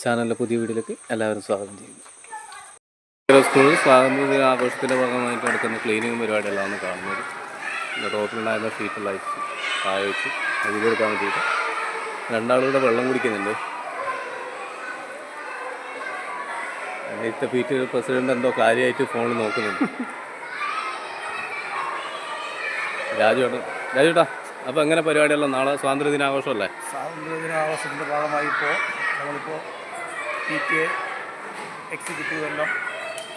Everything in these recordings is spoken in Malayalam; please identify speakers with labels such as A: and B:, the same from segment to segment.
A: ചാനലിലെ പുതിയ വീഡിയോയിലേക്ക് എല്ലാവരും സ്വാഗതം ചെയ്യുന്നു. സ്കൂളിൽ സ്വാതന്ത്ര്യ ആഘോഷത്തിൻ്റെ ഭാഗമായിട്ട് നടക്കുന്ന ക്ലീനിങ് പരിപാടികളാണ് കാണുന്നത്. റോഡിലുണ്ടായിരുന്ന ഷീറ്റെല്ലാം അയച്ച് താഴെ വെച്ച് അതിലെടുക്കാൻ വേണ്ടിയിട്ട് രണ്ടാളുകൂടെ വെള്ളം കുടിക്കുന്നുണ്ട്. ഇത്തെ പീറ്റ് പ്രസിഡന്റ് എന്തോ കാര്യമായിട്ട് ഫോണിൽ നോക്കുന്നുണ്ട്. രാജുവേട്ടാ, അപ്പോൾ എങ്ങനെ പരിപാടിയെല്ലാം നാളെ സ്വാതന്ത്ര്യ ദിനാഘോഷമല്ലേ?
B: സ്വാതന്ത്ര്യ ദിനാഘോഷത്തിൻ്റെ ഭാഗമായി നമ്മളിപ്പോൾ PTA എക്സിക്യൂട്ടീവ് എല്ലാം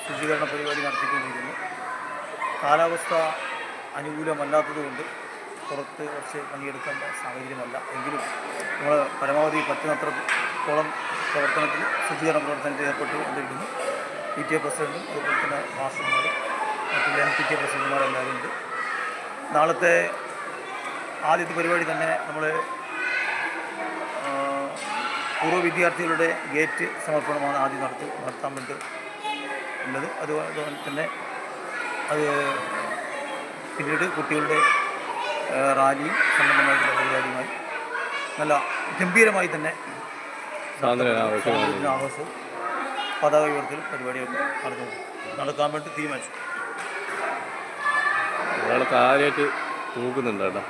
B: ശുചീകരണ പരിപാടി നടത്തിക്കൊണ്ടിരിക്കുന്നു. കാലാവസ്ഥ അനുകൂലമല്ലാത്തതുകൊണ്ട് പുറത്ത് കുറച്ച് പണിയെടുക്കേണ്ട സാഹചര്യമല്ല. എങ്കിലും നമ്മൾ പരമാവധി പറ്റുന്നത്രത്തോളം പ്രവർത്തനത്തിൽ ശുചീകരണ പ്രവർത്തനത്തിൽ ഏർപ്പെട്ടുകൊണ്ടിരിക്കുന്നു. PTA പ്രസിഡന്റും അതുപോലെ തന്നെ മാസ്റ്റർമാരും മറ്റുള്ള NPTA പ്രസിഡന്റുമാരെല്ലാവരും ഉണ്ട്. നാളത്തെ ആദ്യത്തെ പരിപാടി തന്നെ നമ്മൾ പൂർവ്വ വിദ്യാർത്ഥികളുടെ ഗേറ്റ് സമർപ്പണമാണ് ആദ്യം നടത്താൻ വേണ്ടി ഉള്ളത്. അതുപോലെ തന്നെ അത് പിന്നീട് കുട്ടികളുടെ റാലിയും സംബന്ധമായിട്ടുള്ള പരിപാടിയുമായി നല്ല ഗംഭീരമായി തന്നെ ആഘോഷവും പതാക ഉയർത്തലും പരിപാടിയൊക്കെ നടക്കാൻ വേണ്ടി തീരുമാനിച്ചു.
A: കാര്യമായിട്ട് നോക്കുന്നുണ്ട് കേട്ടോ.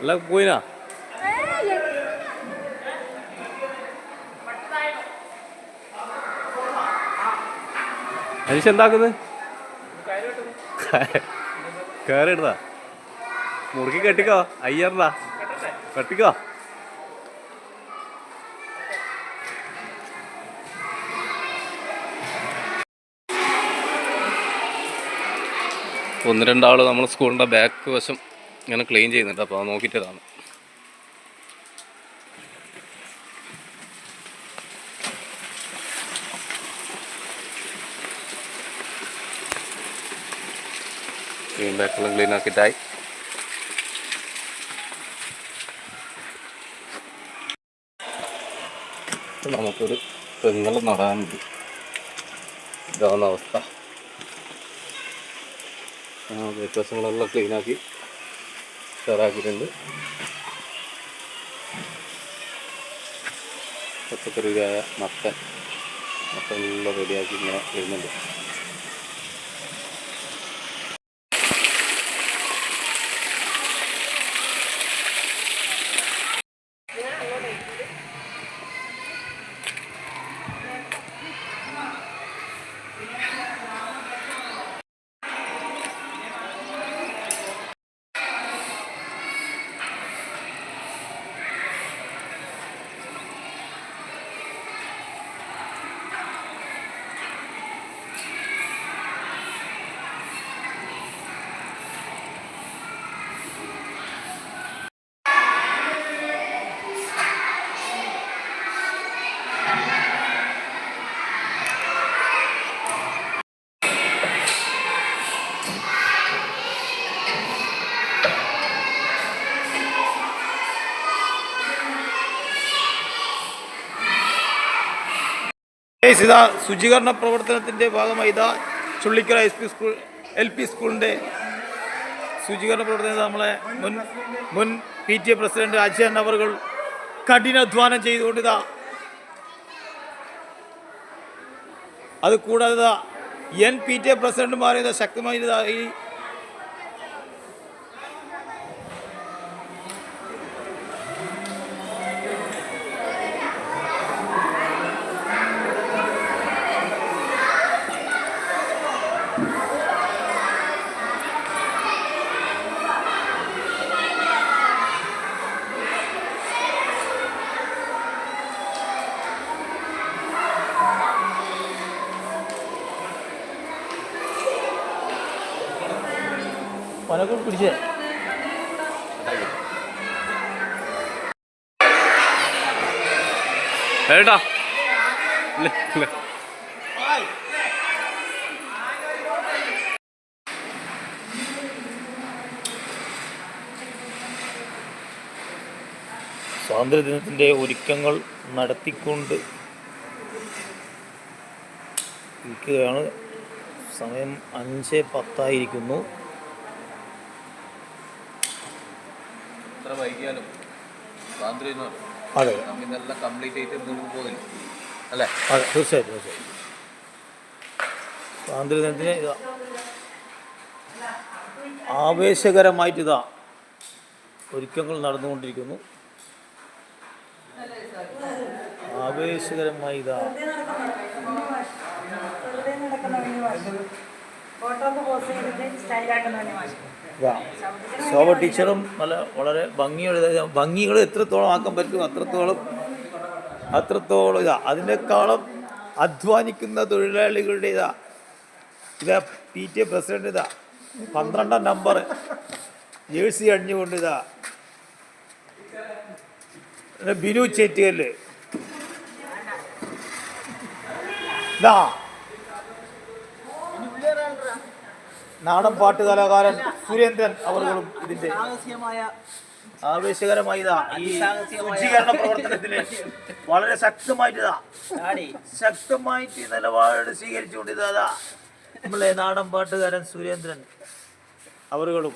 A: എല്ലാം പോയിനാ മനുഷ്യ എന്താക്കുന്നത്? കയറിയിടുതാ മുറുക്കി കെട്ടിക്കോ. അയ്യറാ കെട്ടിക്കോ. ഒന്ന് രണ്ടാൾ നമ്മൾ സ്കൂളിൻ്റെ ബാക്ക് വശം ഇങ്ങനെ ക്ലീൻ ചെയ്യുന്നുണ്ട്. അപ്പോൾ അത് നോക്കിയിട്ടതാണ്. ബാക്കെല്ലാം ക്ലീൻ ആക്കിയിട്ടായി. നമുക്കൊരു തെങ്ങെല്ലാം നടാൻ മതി. ഇതാവുന്ന അവസ്ഥ. വ്യത്യാസങ്ങളെല്ലാം ക്ലീനാക്കി തയ്യാറാക്കിയിട്ടുണ്ട്. പച്ചക്കറിയായ മത്തനെല്ലാം റെഡിയാക്കി ഇങ്ങനെ വരുന്നുണ്ട്.
B: ഇതാ ശുചീകരണ പ്രവർത്തനത്തിൻ്റെ ഭാഗമായി ഇതാ ചുള്ളിക്കര LP സ്കൂളിൻ്റെ ശുചീകരണ പ്രവർത്തനം നമ്മളെ മുൻ PTA പ്രസിഡന്റ് അജയൻ അവർ കഠിനാധ്വാനം ചെയ്തുകൊണ്ട് ഇതാ. അത് കൂടാതെ NPTA പ്രസിഡന്റുമാർ ഇതാ ശക്തമായി ഇതാ ഈ പനക്കൂർ പിടിച്ചേ.
A: ഏട്ടാ
B: സ്വാതന്ത്ര്യദിനത്തിൻ്റെ ഒരുക്കങ്ങൾ നടത്തിക്കൊണ്ട് ഇരിക്കുകയാണ്. സമയം 5:10
A: എത്ര വൈകിയാലും സ്വാതന്ത്ര്യം
B: അതെ
A: ഇതെല്ലാം കംപ്ലീറ്റ് ആയിട്ട് മുന്നോട്ട് പോകുന്നില്ല അല്ലേ?
B: അതെ തീർച്ചയായിട്ടും തീർച്ചയായിട്ടും. സ്വാതന്ത്ര്യദിനത്തിന് ഇതാ ആവേശകരമായിട്ട് ഇതാ ഒരുക്കങ്ങൾ നടന്നുകൊണ്ടിരിക്കുന്നു. ആവേശകരമായി ഇതാ ഇതാ ശോഭ ടീച്ചറും വളരെ ഭംഗികൾ എത്രത്തോളം ആക്കാൻ പറ്റും അത്രത്തോളം ഇതാ അതിനേക്കാളും അധ്വാനിക്കുന്ന തൊഴിലാളികളുടെ ഇതാ PTA പ്രസിഡന്റ് ഇതാ 12-ാം നമ്പർ ജേഴ്സി അണിഞ്ഞുകൊണ്ട് ഇതാ ബിനു ചേറ്റിയല് ഇതാ നാടൻ പാട്ട് കലാകാരൻ സുരേന്ദ്രൻ അവർകളും ഇതിന്റെ ആവേശകരമായി ഇതാ ഈ ശുചീകരണ പ്രവർത്തനത്തിന് വളരെ ശക്തമായിട്ട് നിലപാട് സ്വീകരിച്ചുകൊണ്ട് ഇതാ നമ്മളെ നാടൻ പാട്ടുകാരൻ സുരേന്ദ്രൻ അവர்களுം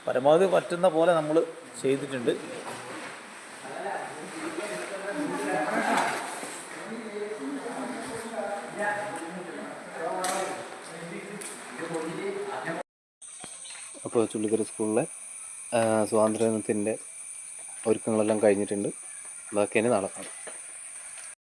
B: പരമാവധി പറ്റുന്ന പോലെ നമ്മൾ ചെയ്തിട്ടുണ്ട്.
A: അപ്പോൾ ചുള്ളിക്കര സ്കൂളിലെ സ്വാതന്ത്ര്യദിനത്തിൻ്റെ ഒരുക്കങ്ങളെല്ലാം കഴിഞ്ഞിട്ടുണ്ട്. ബാക്കി ഇനി നാളെ കാണാം.